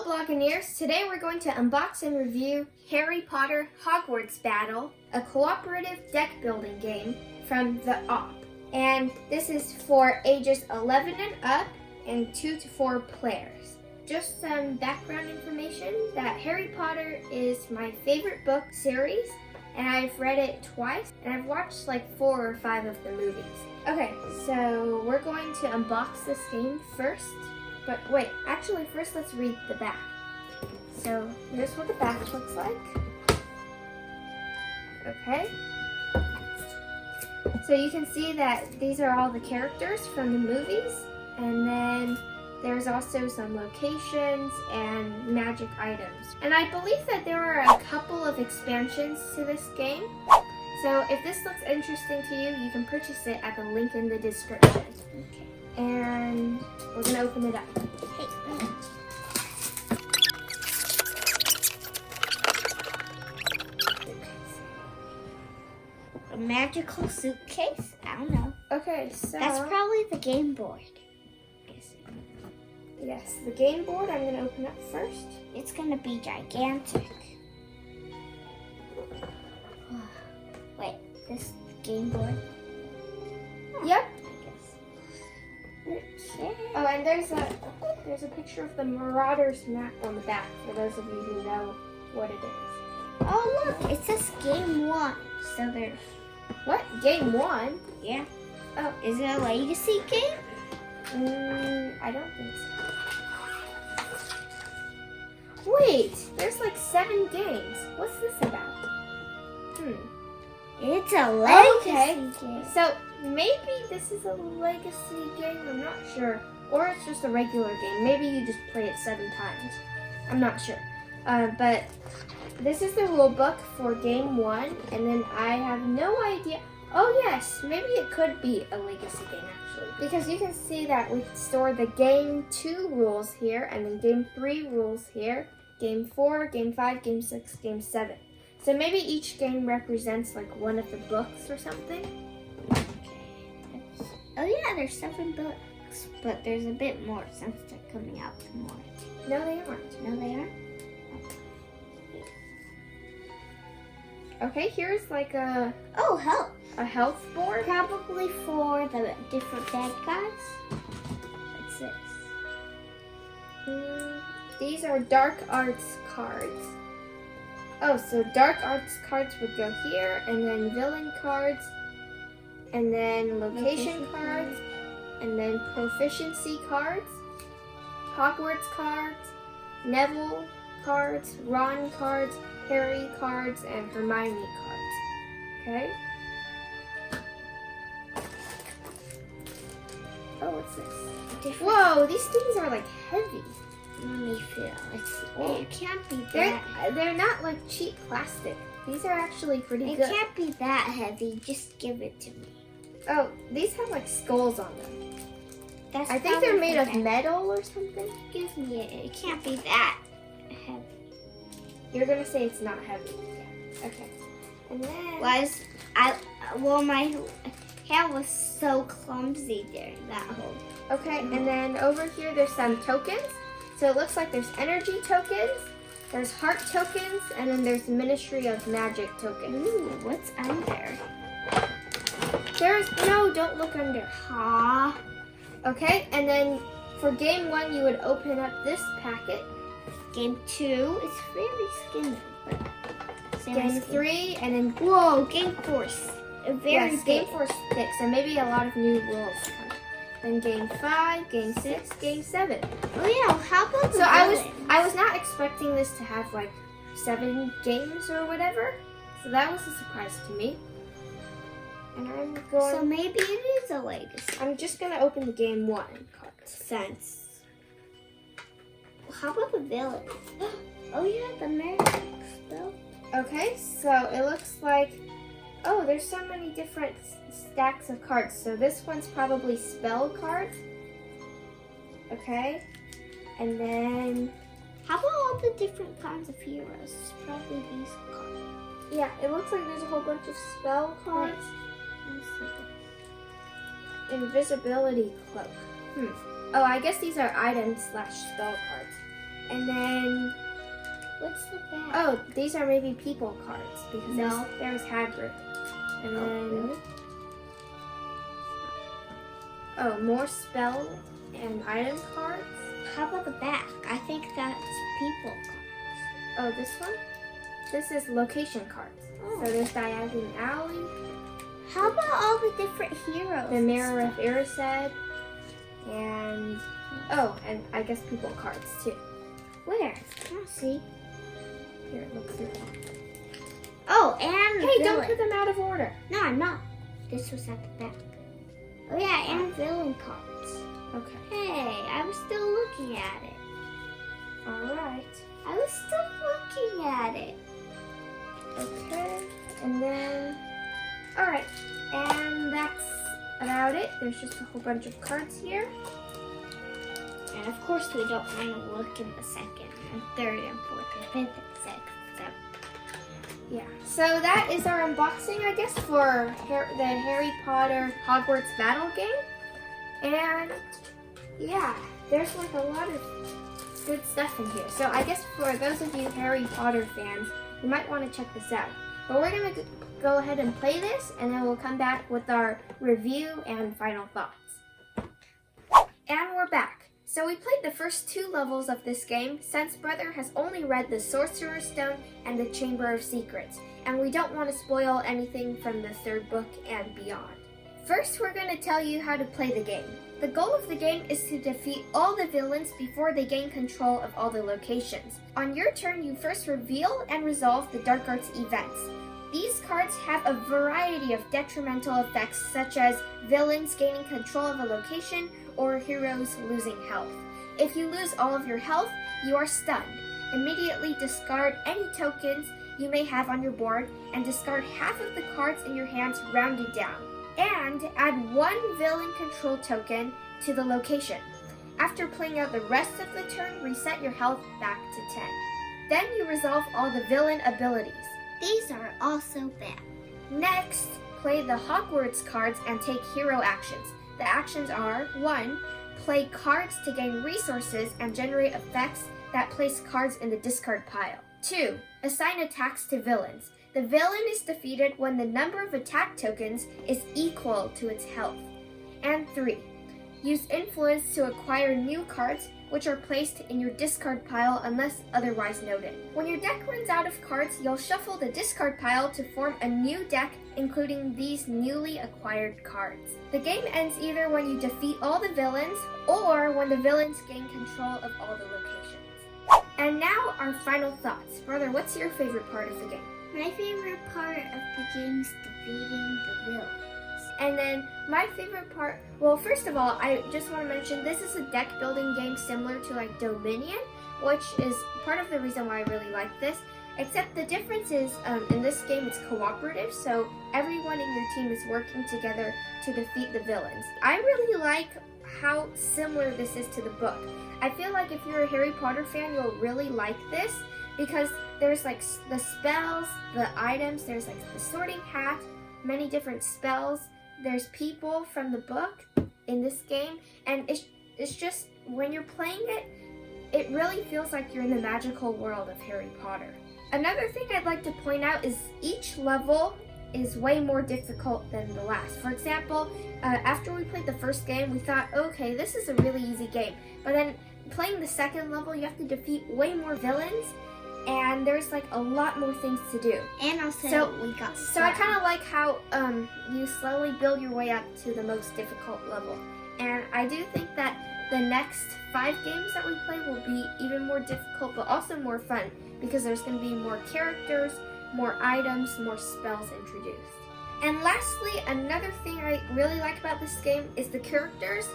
Hello Bloggineers! Today we're going to unbox and review Harry Potter Hogwarts Battle, a cooperative deck building game from the OP. And this is for ages 11 and up and 2 to 4 players. Just some background information that Harry Potter is my favorite book series, and I've read it twice, and I've watched like 4 or 5 of the movies. Okay, so we're going to unbox this game first. But wait, actually first let's read the back. So here's what the back looks like. Okay. So you can see that these are all the characters from the movies, and then there's also some locations and magic items. And I believe that there are a couple of expansions to this game. So if this looks interesting to you, you can purchase it at the link in the description. Okay. And we're gonna open it up. Hey. A magical suitcase? I don't know. Okay, so that's probably the game board. Yes, the game board I'm gonna open up first. It's gonna be gigantic. Wait, this is the game board? Oh, yep. Okay. Oh, and there's a picture of the Marauders map on the back for those of you who know what it is. Oh look, it says game 1. So there's what? Game 1? Yeah. Oh, is it a legacy game? I don't think so. Wait, there's like 7 games. What's this about? It's a legacy game. So maybe this is a legacy game, I'm not sure. Or it's just a regular game. Maybe you just play it 7 times. I'm not sure. But this is the rule book for game 1, and then I have no idea. Oh yes, maybe it could be a legacy game actually. Because you can see that we store the game 2 rules here, and then game 3 rules here, game 4, game 5, game 6, game 7. So maybe each game represents like one of the books or something. Okay. Oh yeah, there's 7 books, but there's a bit more since they're coming out tomorrow. No, they aren't. No, they aren't? Okay, here's like a health board. Probably for the different bad guys. What's this? These are dark arts cards. Oh, so dark arts cards would go here, and then villain cards, and then location cards, and then proficiency cards, Hogwarts cards, Neville cards, Ron cards, Harry cards, and Hermione cards. Okay? Oh, what's this? Whoa, these things are like heavy. Let me feel. It can't be that. They're not like cheap plastic. These are actually pretty good. It can't be that heavy. Just give it to me. Oh, these have like skulls on them. I think they're made of metal or something. Give me it. It can't be that heavy. You're gonna say it's not heavy. Yeah. Okay. And then my hand was so clumsy during that whole. Okay, and then over here there's some tokens. So it looks like there's energy tokens, there's heart tokens, and then there's Ministry of Magic tokens. Ooh, what's under? No, don't look under. Ha. Okay, and then for game 1 you would open up this packet. Game 2 is very skinny. Game 3, and then whoa, game 4 very big. Game 4 thick, so maybe a lot of new rules come. Then game 5, game 6, game 7. Oh yeah, how about the I was not expecting this to have like 7 games or whatever. So that was a surprise to me. And so maybe it is a legacy. I'm just gonna open the game 1 card. Sense. How about the villain? Oh yeah, the magic spell. Okay, so it looks like, oh, there's so many different stacks of cards. So this one's probably spell cards. Okay. And then, how about all the different kinds of heroes? Probably these cards. Yeah, it looks like there's a whole bunch of spell cards. Invisibility cloak. Oh, I guess these are items / spell cards. And then, What's the back? oh, these are maybe people cards because No. there's Hagrid. And then, Really? oh, more spell and item cards. How about the back? I think that's people cards. Oh, this one? This is location cards. Oh. So there's Diagon Alley, How about all the different heroes? the Mirror of Erised, and oh, and I guess people cards too. Where? I don't see. Here, look through them. Oh, and Hey, don't villain. put them out of order. No, I'm not. This was at the back. Oh yeah, and villain cards. Okay. Hey, I was still looking at it. All right. I was still looking at it. Okay. And then, all right. And that's about it. There's just a whole bunch of cards here. And of course, we don't want to look in the second and third and fourth and fifth and sixth. So. Yeah. So that is our unboxing, I guess, for the Harry Potter Hogwarts battle game. And yeah, there's like a lot of good stuff in here. So I guess for those of you Harry Potter fans, you might want to check this out. But we're going to go ahead and play this, and then we'll come back with our review and final thoughts. And we're back. So we played the first 2 levels of this game since Brother has only read the Sorcerer's Stone and the Chamber of Secrets, and we don't want to spoil anything from the 3rd book and beyond. First, we're going to tell you how to play the game. The goal of the game is to defeat all the villains before they gain control of all the locations. On your turn, you first reveal and resolve the Dark Arts events. These cards have a variety of detrimental effects, such as villains gaining control of a location or heroes losing health. If you lose all of your health, you are stunned. Immediately discard any tokens you may have on your board and discard half of the cards in your hands rounded down. And add 1 villain control token to the location. After playing out the rest of the turn, reset your health back to 10. Then you resolve all the villain abilities. These are also bad. Next, play the Hogwarts cards and take hero actions. The actions are 1. Play cards to gain resources and generate effects that place cards in the discard pile. 2. Assign attacks to villains. The villain is defeated when the number of attack tokens is equal to its health. And 3. Use influence to acquire new cards which are placed in your discard pile unless otherwise noted. When your deck runs out of cards, you'll shuffle the discard pile to form a new deck including these newly acquired cards. The game ends either when you defeat all the villains or when the villains gain control of all the locations. And now our final thoughts. Brother, what's your favorite part of the game? My favorite part of the game is defeating the villains. And then my favorite part, well, first of all, I just want to mention this is a deck building game similar to like Dominion, which is part of the reason why I really like this. Except the difference is in this game it's cooperative, so everyone in your team is working together to defeat the villains. I really like how similar this is to the book. I feel like if you're a Harry Potter fan, you'll really like this because there's like the spells, the items, there's like the sorting hat, many different spells. There's people from the book in this game, and it's just, when you're playing it, it really feels like you're in the magical world of Harry Potter. Another thing I'd like to point out is each level is way more difficult than the last. For example, after we played the first game, we thought, okay, this is a really easy game. But then playing the second level, you have to defeat way more villains, and there's like a lot more things to do. And also, we got So I kind of like how you slowly build your way up to the most difficult level. And I do think that the next 5 games that we play will be even more difficult, but also more fun, because there's going to be more characters, more items, more spells introduced. And lastly, another thing I really like about this game is the characters,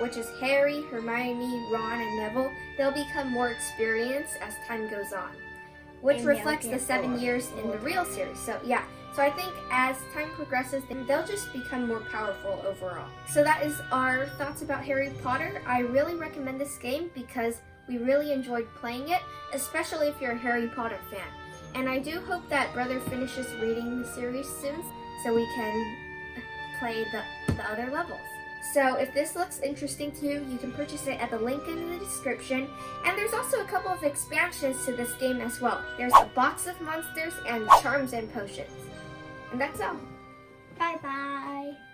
which is Harry, Hermione, Ron, and Neville. They'll become more experienced as time goes on, which And reflects they'll the get 7 years in the real series. So yeah, so I think as time progresses, they'll just become more powerful overall. So that is our thoughts about Harry Potter. I really recommend this game because we really enjoyed playing it, especially if you're a Harry Potter fan. And I do hope that Brother finishes reading the series soon so we can play the other levels. So if this looks interesting to you, you can purchase it at the link in the description. And there's also a couple of expansions to this game as well. There's a box of monsters and charms and potions. And that's all. Bye-bye.